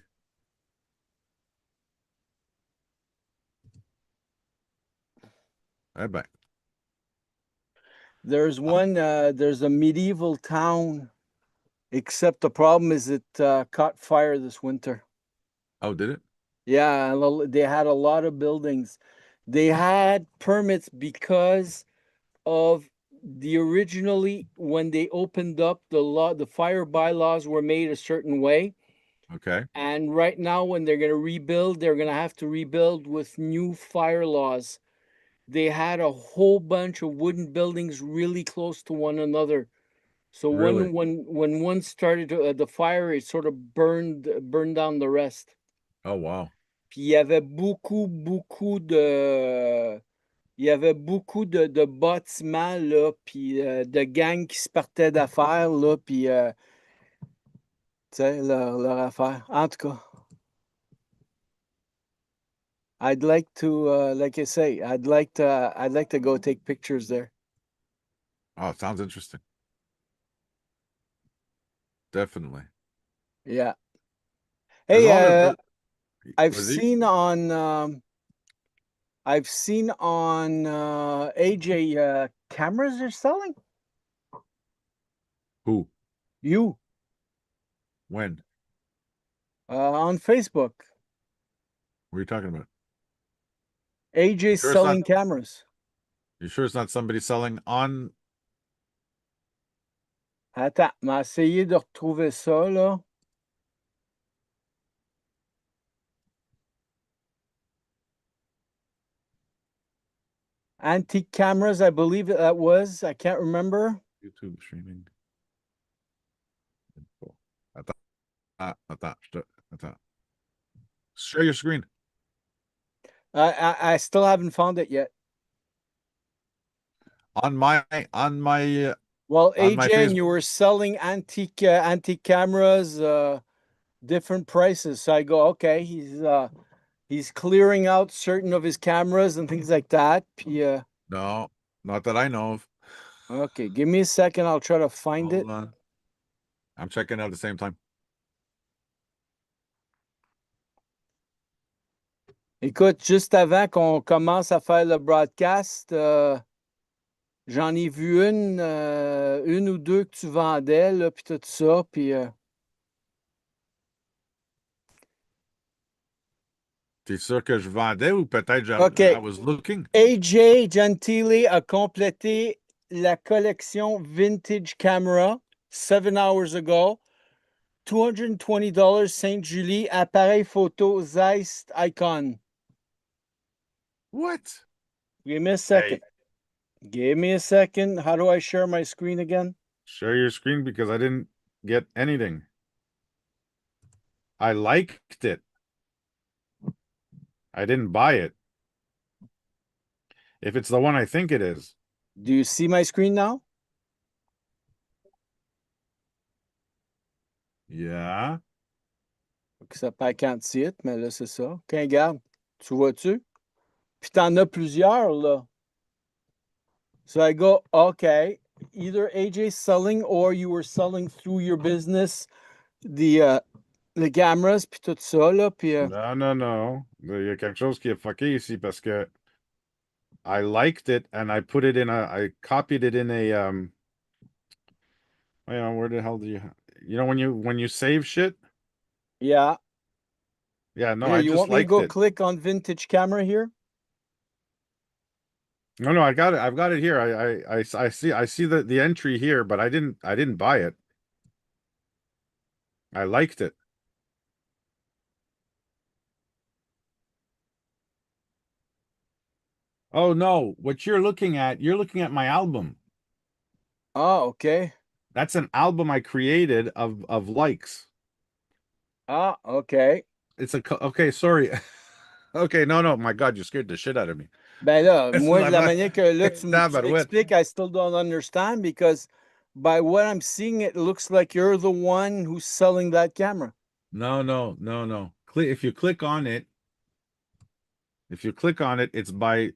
Eh ben. There's Ah, one, there's a medieval town, except the problem is it caught fire this winter. oh, did it? Yeah, they had a lot of buildings. They had permits because of the originally when they opened up the fire bylaws were made a certain way. Okay. And right now, when they're going to rebuild, they're going to have to rebuild with new fire laws. They had a whole bunch of wooden buildings really close to one another. So Really? when one started the fire, it sort of burned down the rest. Oh, wow. Puis il y avait beaucoup de bâtiments là, puis de gangs qui se partaient d'affaires là, puis tu sais leur affaire. En tout cas, I'd like to, like I say, I'd like to go take pictures there. Oh, it sounds interesting. Definitely. Yeah. There's a Hey, lot of I've was he? seen on AJ cameras are selling. Who? You When? on Facebook. What are you talking about? You AJ sure it's not selling cameras. you sure it's not somebody selling on Attends, m'a essayé de retrouver ça là. Antique cameras, I believe that was. I can't remember. YouTube streaming? Info. Attends. Share your screen. I still haven't found it yet. On my on my uh, Well, on my AJ, and you Facebook. were selling antique cameras, different prices. So I go, okay, he's clearing out certain of his cameras and things like that. Puis, No, not that I know of. okay, give me a second. I'll try to find it. Hold on. I'm checking out at the same time. Écoute, juste avant qu'on commence à faire le broadcast, J'en ai vu une ou deux que tu vendais, là, puis tout ça, puis T'es sûr que je vendais ou peut-être OK. I was looking? AJ Gentile a complété la collection Vintage Camera 7 hours ago. $220 Saint-Julie, appareil photo Zeiss Icon. What? Give me a second. Hey, Give me a second. How do I share my screen again? share your screen because I didn't get anything. I liked it. I didn't buy it. If it's the one I think it is. Do you see my screen now? Yeah. Except I can't see it, mais là, c'est ça. OK, regarde. Tu vois-tu? Puis t'en as plusieurs, là. So I go, okay, either AJ's selling or you were selling through your business the cameras, puis tout ça, là, puis Non, non, non. Il y a quelque chose qui est fucké ici parce que I liked it and I copied it in a where the hell do when you save shit? yeah. Yeah, no, Here, I you just want me to liked go it. click on vintage camera here? No, no, I got it. I've got it here. I see the entry here, but I didn't buy it. I liked it. Oh no, what you're looking at my album. Ah, okay. That's an album I created of likes. Ah, okay. Okay, sorry. Okay, no, no, my God, you scared the shit out of me. Ben là, moi, de la I'm manière que là, tu what? expliques, I still don't understand because by what I'm seeing, it looks like you're the one who's selling that camera. No, no, no, no. If you click on it, it's by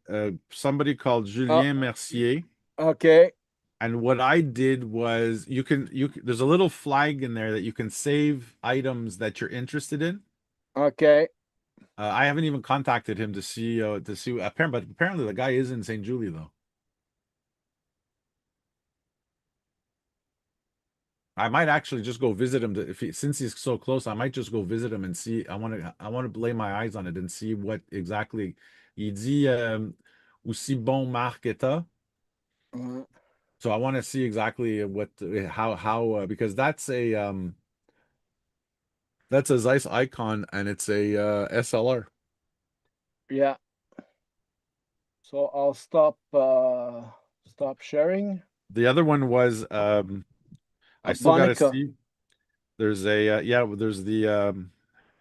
somebody called Ah, Julien Mercier. okay, And what I did was there's a little flag in there that you can save items that you're interested in. okay. I haven't even contacted him to see apparently, but apparently the guy is in St. Julie though. I might actually just go visit him since he's so close. I might just go visit him and see. I want to lay my eyes on it and see what exactly il dit aussi bon marque état. Uh, So I want to see exactly what how because that's a Zeiss icon and it's a SLR. yeah. So I'll stop sharing. The other one was I still got to Bonica. see. There's a there's the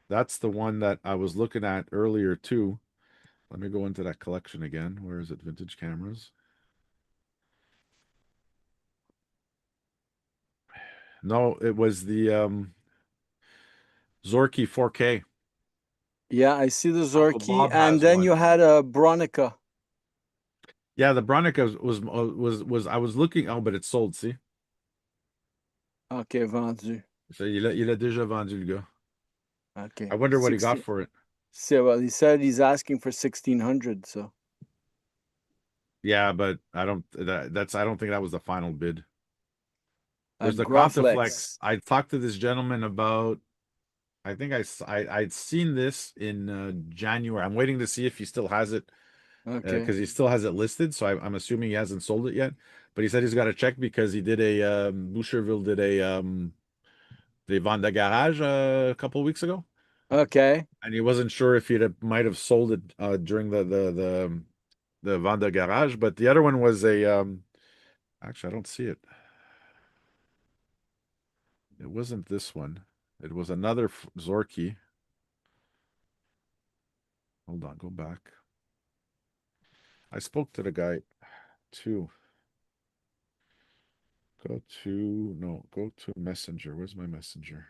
that's the one that I was looking at earlier too. Let me go into that collection again. Where is it? Vintage cameras. No, it was the Zorky 4K. Yeah, I see the Uncle Zorky, Bob and has then one. you had a Bronica. Yeah, the Bronica was I was looking. Oh, but it's sold. See, Okay, vendu. so il a déjà vendu le gars. I Okay, wonder what he got 60. for it. So, well, he said he's asking for 1,600. So Yeah, but I don't. I don't think that was the final bid. a There's the Contaflex. Graflex. I talked to this gentleman about. I think I'd seen this in January. I'm waiting to see if he still has it Okay, because he still has it listed. So I'm assuming he hasn't sold it yet. But he said he's got to check because he did a Boucherville did a they vend de garage a couple of weeks ago, okay, and he wasn't sure if he might have sold it during the vend de garage. But the other one was a actually I don't see it. It wasn't this one. It was another Zorky. Hold on, go back. I spoke to the guy too. Go to Messenger. Where's my Messenger?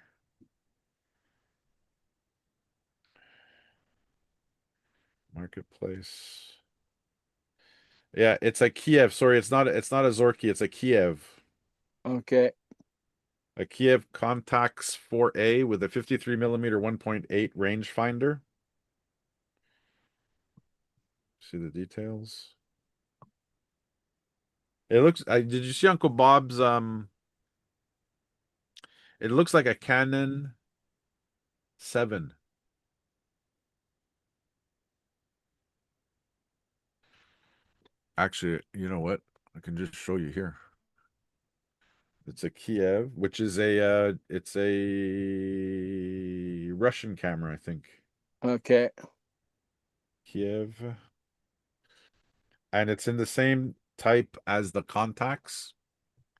Marketplace. Yeah, it's a Kiev. Sorry, it's not a Zorky, it's a Kiev. okay. A Kiev Contax 4A with a 53 millimeter 1.8 rangefinder. See the details. It looks. Did you see Uncle Bob's? It looks like a Canon 7. Actually, you know what? I can just show you here. It's a Kiev, which is it's a Russian camera, I think. Okay. Kiev. And it's in the same type as the contacts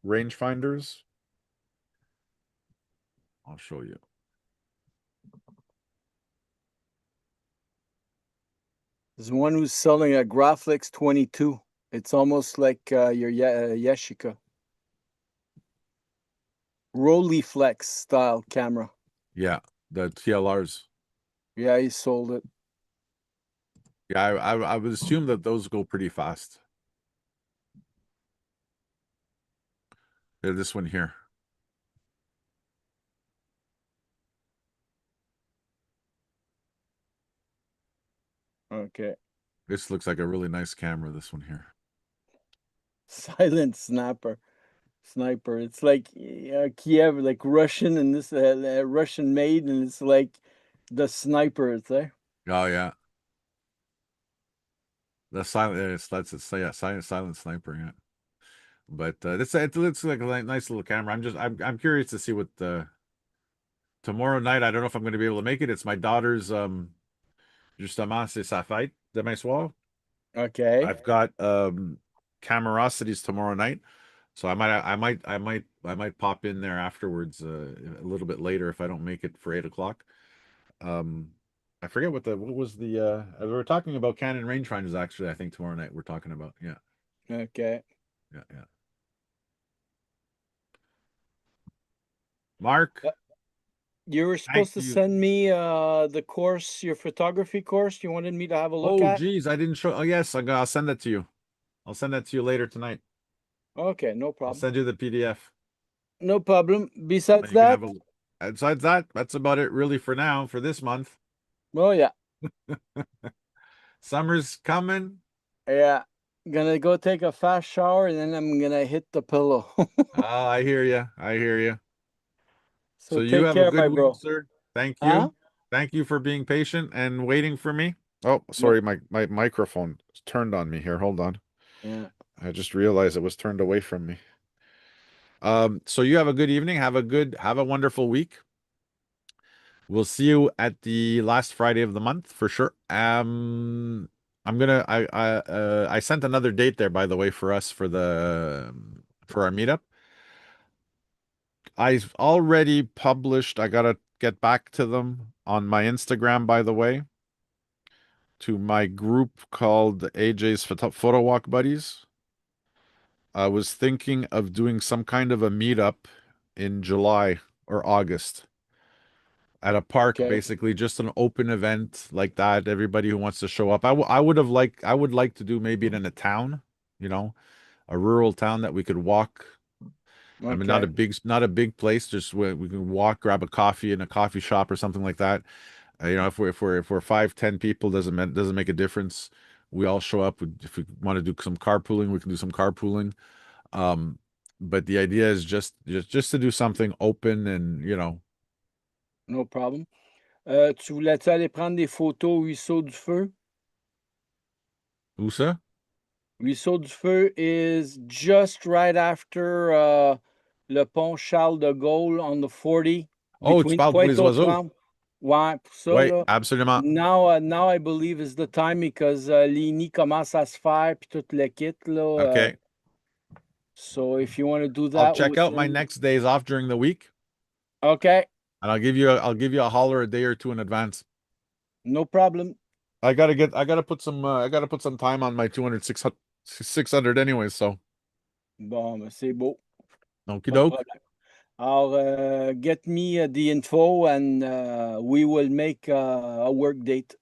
rangefinders. I'll show you. There's one who's selling a Graflex 22. It's almost like your Yashica. Rolleiflex style camera. Yeah, the TLRs. Yeah, he sold it. Yeah, I would assume that those go pretty fast. Yeah, this one here. Okay. This looks like a really nice camera, this one here. Silent snapper. Sniper. It's like Kiev, like Russian, and this Russian made, and it's like the sniper. It's there. Oh yeah. The silent it's yeah, silent sniper, yeah. But it looks like a nice little camera. I'm curious to see what tomorrow night. I don't know if I'm going to be able to make it. It's my daughter's justement c'est sa fête demain soir. Okay. I've got Camerosities tomorrow night. So I might pop in there afterwards a little bit later if I don't make it for 8 o'clock. Um I forget what was the we were talking about Canon rangefinders actually, I think tomorrow night we're talking about. Yeah. Okay. Yeah, yeah. Mark, You were thank supposed to you. send me the course, your photography course. You wanted me to have a look Oh at. geez, I didn't show. Oh yes, I'll send that to you. I'll send that to you later tonight. Okay, no I'll problem. send you the PDF. No problem. Then Besides you can that, have a look. Besides that, that's about it really for now for this month. oh yeah, Summer's coming. yeah. Gonna go take a fast shower and then I'm gonna hit the pillow. Oh, I hear you. I hear you. So So you take have a care, good my week, bro. sir. Thank Huh? you. Thank you for being patient and waiting for me. Oh, No. sorry, my microphone is turned on me here. Hold on. Yeah. I just realized it was turned away from me. So you have a good evening. Have a wonderful week. We'll see you at the last Friday of the month for sure. I'm gonna I sent another date there by the way for us for our meetup. I've already published. I gotta get back to them on my Instagram by the way, to my group called AJ's Photo Walk Buddies. I was thinking of doing some kind of a meetup in July or August at a park, Okay. basically just an open event like that. Everybody who wants to show up. I would like to do maybe it in a town, you know, a rural town that we could walk. I mean, Okay. not a big place, just where we can walk, grab a coffee in a coffee shop or something like that. You know, if we're 5, 10 people, doesn't make a difference. We all show up. If we want to do some carpooling, we can do some carpooling. Um, but the idea is just to do something open and you know, No problem. Tu voulais-tu aller prendre des photos au ruisseau du feu? où ça? Ruisseau du feu is just right after le pont Charles de Gaulle on the 40 Oh, tu between parles pour les oiseaux. Pointe-aux-Trembles. Ouais, pour ça, Oui, là. absolument. Now I believe is the time because les nids commencent à se faire puis tout le kit, là. Okay. So if you want to do I'll that check out my within, next days off during the week, okay, and I'll give you a holler a day or two in advance. no problem. I gotta put some time on my 200 600 anyways, so Bon, ben, c'est beau. okie Pas de doke. problème. Alors, get me the info and we will make a work date.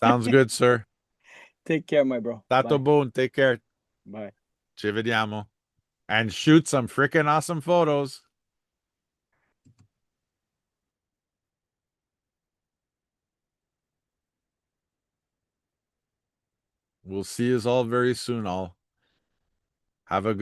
Sounds good, sir. Take care, my bro. Tato Bye. boon, take care. Bye. Ci vediamo. And shoot some freaking awesome photos. We'll see you all very soon. All have a good